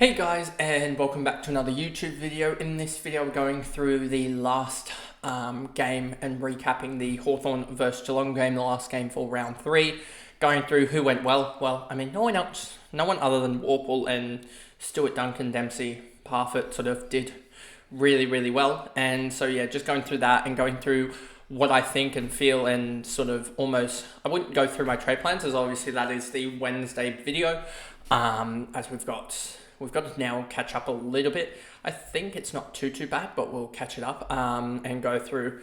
Hey guys, and welcome back to another YouTube video. In this video, we're going through the last game and recapping the Hawthorn versus Geelong game, the last game for round 3. Going through who went well. Well, I mean, no one other than Warple and Stuart Duncan, Dempsey, Parfitt sort of did really well. And so yeah, just going through that and going through what I think and feel, and sort of almost, I wouldn't go through my trade plans, as obviously that is the Wednesday video, as we've got to now catch up a little bit. I think it's not too bad, but we'll catch it up and go through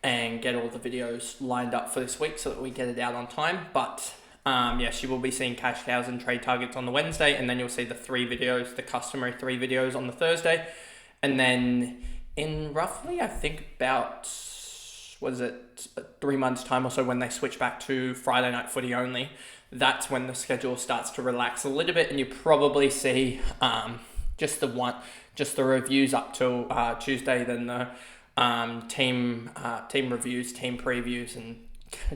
and get all the videos lined up for this week so that we get it out on time. But yes, you will be seeing cash cows and trade targets on the Wednesday, and then you'll see the customary 3 videos on the Thursday. And then in roughly, I think about, 3 months time or so, when they switch back to Friday night footy only, that's when the schedule starts to relax a little bit, and you probably see just the reviews up till Tuesday, then the team reviews, team previews, and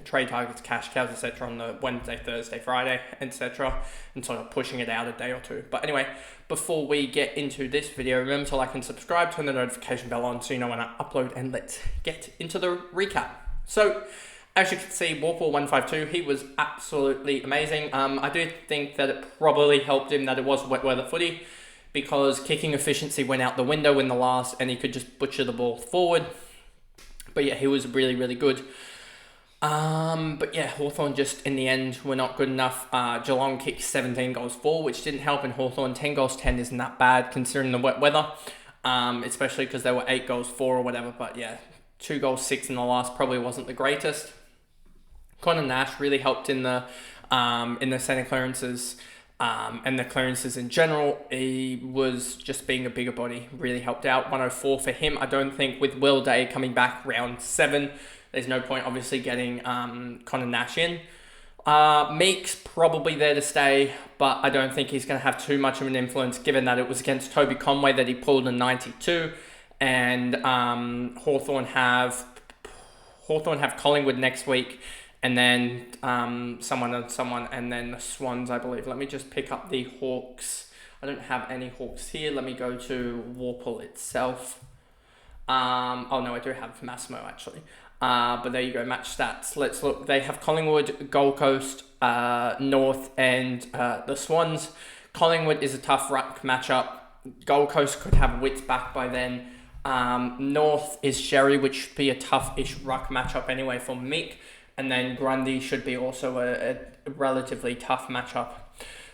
trade targets, cash cows, etc. on the Wednesday, Thursday, Friday, etc. and sort of pushing it out a day or two. But anyway, before we get into this video, remember to like and subscribe, turn the notification bell on so you know when I upload, and let's get into the recap. So, as you can see, Warple 152, he was absolutely amazing. I do think that it probably helped him that it was wet weather footy, because kicking efficiency went out the window in the last, and he could just butcher the ball forward. But yeah, he was really good. But yeah, Hawthorn just, in the end, were not good enough. Geelong kicked 17 goals for, which didn't help, and Hawthorn 10 goals 10 isn't that bad considering the wet weather, especially because they were 8 goals 4 or whatever. But yeah, 2 goals 6 in the last probably wasn't the greatest. Connor Nash really helped in the centre clearances, and the clearances in general. He was just being a bigger body, really helped out. 104 for him. I don't think with Will Day coming back round 7, there's no point obviously getting Connor Nash in. Meek's probably there to stay, but I don't think he's going to have too much of an influence, given that it was against Toby Conway that he pulled a 92, and Hawthorn have Collingwood next week, and then someone, and then the Swans, I believe. Let me just pick up the Hawks. I don't have any Hawks here. Let me go to Warple itself. Oh no, I do have Massimo actually. But there you go, match stats. Let's look. They have Collingwood, Gold Coast, North, and the Swans. Collingwood is a tough ruck matchup. Gold Coast could have Wits back by then. North is Sherry, which should be a tough-ish ruck matchup anyway for Meek. And then Grundy should be also a relatively tough matchup.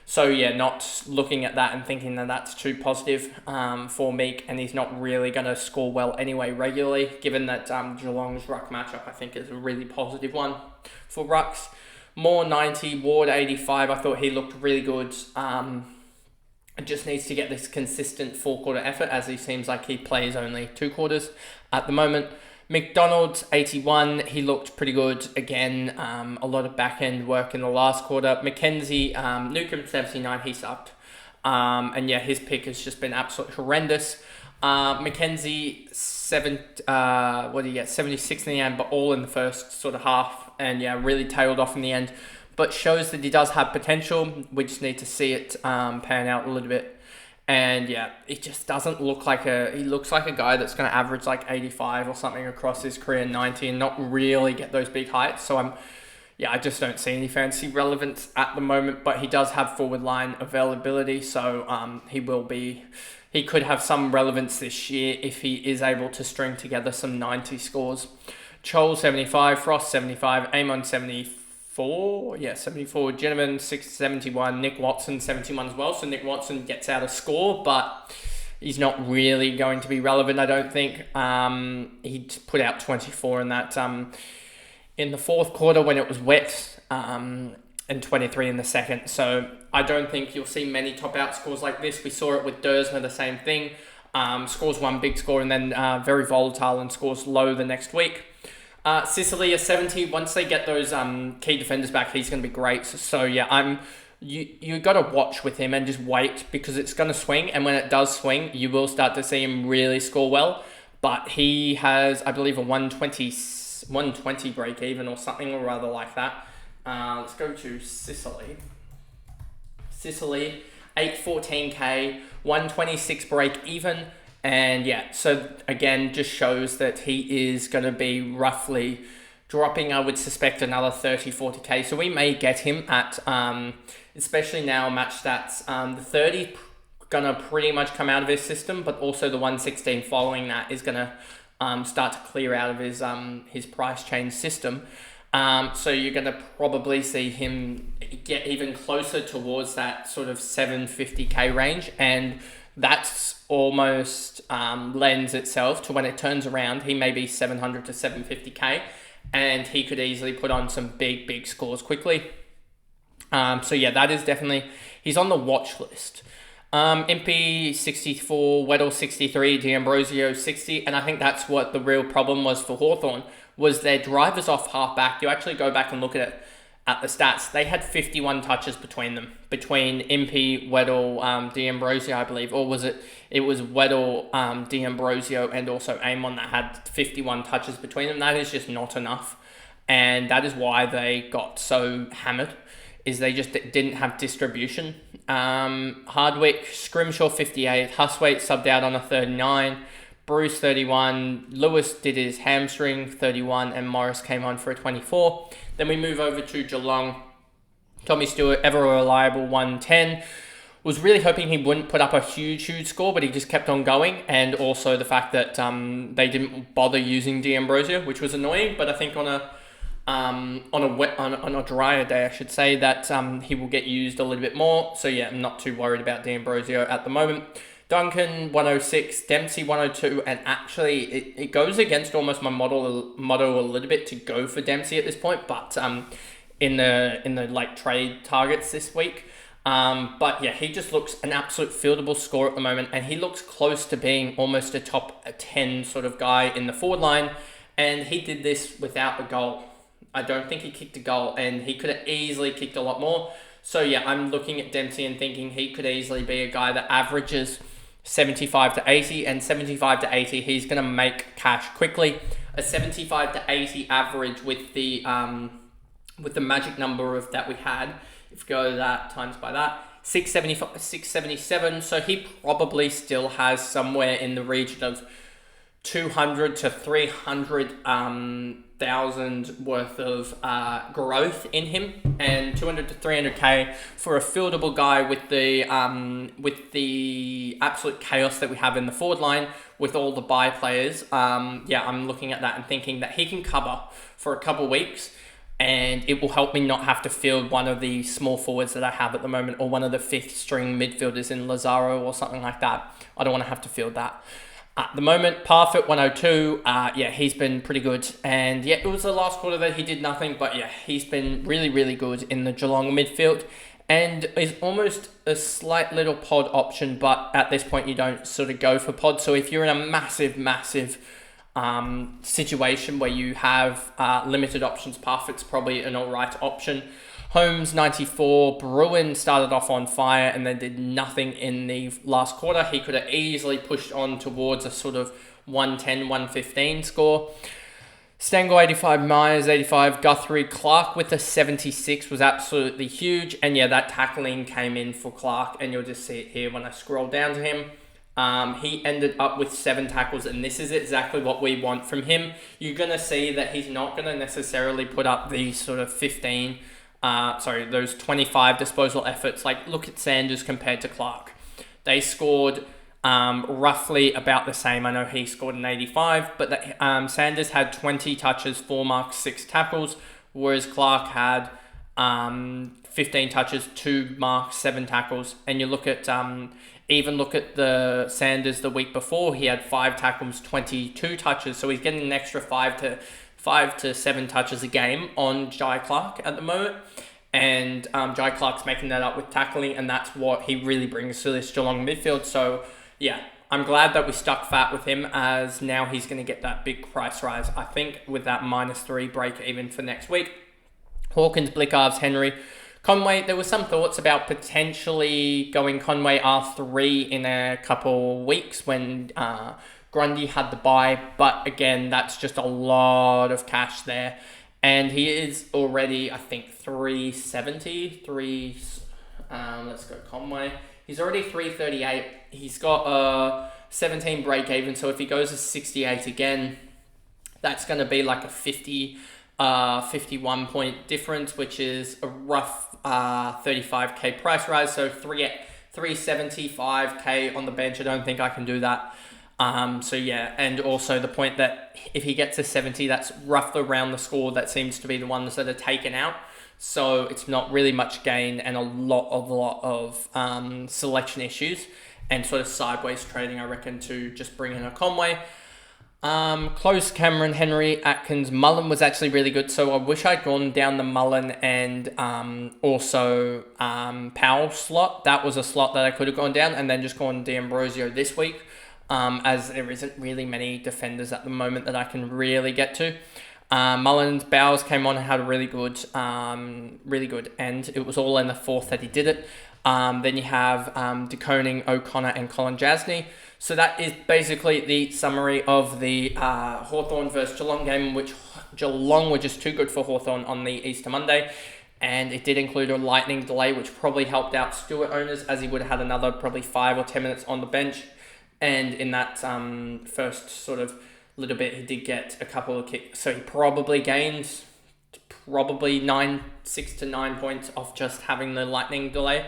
So yeah, not looking at that and thinking that that's too positive for Meek, and he's not really going to score well anyway regularly, given that Geelong's ruck matchup I think is a really positive one for rucks. Moore 90, Ward 85, I thought he looked really good. Just needs to get this consistent 4-quarter effort, as he seems like he plays only 2 quarters at the moment. McDonald 81, he looked pretty good again. A lot of back end work in the last quarter. Mackenzie Newcomb 79, he sucked. And yeah, his pick has just been absolutely horrendous. Mackenzie 76 in the end, but all in the first sort of half, and yeah, really tailed off in the end. But shows that he does have potential. We just need to see it pan out a little bit. And yeah, it just doesn't look like he looks like a guy that's going to average like 85 or something across his career, 90, and not really get those big heights. So I just don't see any fancy relevance at the moment, but he does have forward line availability. So he could have some relevance this year if he is able to string together some 90 scores. Chol 75, Frost 75, Amon 74, 74, Gentleman 71, Nick Watson 71 as well. So Nick Watson gets out a score, but he's not really going to be relevant, I don't think. He put out 24 in that in the 4th quarter when it was wet, and 23 in the second. So I don't think you'll see many top out scores like this. We saw it with Dersner, the same thing. Scores 1 big score and then very volatile and scores low the next week. Sicily a 70. Once they get those key defenders back, he's going to be great. So yeah, you got to watch with him and just wait, because it's going to swing, and when it does swing, you will start to see him really score well. But he has, I believe, a 120 break even or something or other like that. Let's go to Sicily. 814k, 126 break even. And yeah, so again, just shows that he is going to be roughly dropping, I would suspect, another 30-40k. So we may get him at, especially now match stats, the 30 going to pretty much come out of his system, but also the 116 following that is going to start to clear out of his price change system. So you're going to probably see him get even closer towards that sort of 750k range, and that's almost lends itself to when it turns around, he may be 700 to 750k, and he could easily put on some big scores quickly. So yeah, that is definitely, he's on the watch list. Impey 64, Weddle 63, D'Ambrosio 60, and I think that's what the real problem was for Hawthorn, was their drivers off halfback. You actually go back and look at it, at the stats, they had 51 touches between them, between Impey, Weddle, D'Ambrosio, I believe, or was it was Weddle, D'Ambrosio, and also Amon that had 51 touches between them. That is just not enough, and that is why they got so hammered, is they just didn't have distribution. Hardwick, Scrimshaw 58, Huswaite subbed out on a 39, Bruce 31, Lewis did his hamstring 31, and Morris came on for a 24. Then we move over to Geelong. Tommy Stewart, ever reliable, 110. Was really hoping he wouldn't put up a huge score, but he just kept on going. And also the fact that they didn't bother using D'Ambrosio, which was annoying. But I think on a drier day, I should say, that he will get used a little bit more. So yeah, I'm not too worried about D'Ambrosio at the moment. Duncan 106, Dempsey 102, and actually it goes against almost my motto a little bit to go for Dempsey at this point, but in the like trade targets this week. But yeah, he just looks an absolute fieldable score at the moment, and he looks close to being almost a top 10 sort of guy in the forward line, and he did this without a goal. I don't think he kicked a goal, and he could have easily kicked a lot more. So yeah, I'm looking at Dempsey and thinking he could easily be a guy that averages 75 to 80, and 75 to 80, he's going to make cash quickly. A 75 to 80 average with the magic number of that we had, if you go that times by that, 677, so he probably still has somewhere in the region of 200 to 300,000 worth of growth in him, and 200 to 300k for a fieldable guy with the absolute chaos that we have in the forward line with all the bye players. Yeah, I'm looking at that and thinking that he can cover for a couple weeks, and it will help me not have to field one of the small forwards that I have at the moment, or one of the fifth string midfielders in Lazaro or something like that. I don't want to have to field that. At the moment, Parfitt 102, yeah, he's been pretty good. And yeah, it was the last quarter that he did nothing, but yeah, he's been really good in the Geelong midfield, and is almost a slight little pod option, but at this point you don't sort of go for pod. So if you're in a massive situation where you have limited options, Parfitt's probably an alright option. Holmes 94, Bruin started off on fire and then did nothing in the last quarter. He could have easily pushed on towards a sort of 110, 115 score. Stengel 85, Myers 85, Guthrie, Clark with a 76 was absolutely huge. And yeah, that tackling came in for Clark, and you'll just see it here when I scroll down to him. He ended up with 7 tackles, and this is exactly what we want from him. You're going to see that he's not going to necessarily put up these sort of those 25 disposal efforts. Like, look at Sanders compared to Clark. They scored roughly about the same. I know he scored an 85, but Sanders had 20 touches, 4 marks, 6 tackles, whereas Clark had 15 touches, 2 marks, 7 tackles. And you look at look at the Sanders the week before, he had 5 tackles, 22 touches, so he's getting an extra 5 to 7 touches a game on Jai Clark at the moment. And Jai Clark's making that up with tackling, and that's what he really brings to this Geelong midfield. So yeah, I'm glad that we stuck fat with him, as now he's going to get that big price rise, I think, with that -3 break even for next week. Hawkins, Blickarves, Henry, Conway. There were some thoughts about potentially going Conway R3 in a couple weeks when Grundy had the bye, but again, that's just a lot of cash there, and he is already, I think, 370. Let's go Conway. He's already 338. He's got a 17 break even. So if he goes to 68 again, that's going to be like a 51 point difference, which is a rough 35k price rise. So 375k on the bench. I don't think I can do that. So yeah, and also the point that if he gets to 70, that's roughly around the score that seems to be the ones that are taken out. So it's not really much gain and a lot of selection issues and sort of sideways trading, I reckon, to just bring in a Conway. Close Cameron, Henry, Atkins, Mullen was actually really good. So I wish I'd gone down the Mullen and also Powell slot. That was a slot that I could have gone down and then just gone D'Ambrosio this week. As there isn't really many defenders at the moment that I can really get to. Mullins, Bowers came on and had a really good end. It was all in the fourth that he did it. Then you have De Koning, O'Connor, and Colin Jasny. So that is basically the summary of the Hawthorn versus Geelong game, which Geelong were just too good for Hawthorn on the Easter Monday. And it did include a lightning delay, which probably helped out Stewart owners, as he would have had another probably 5 or 10 minutes on the bench. And in that first sort of little bit, he did get a couple of kicks. So he probably gained 6 to 9 points off just having the lightning delay,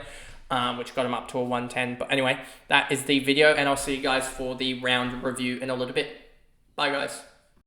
which got him up to a 110. But anyway, that is the video, and I'll see you guys for the round review in a little bit. Bye, guys.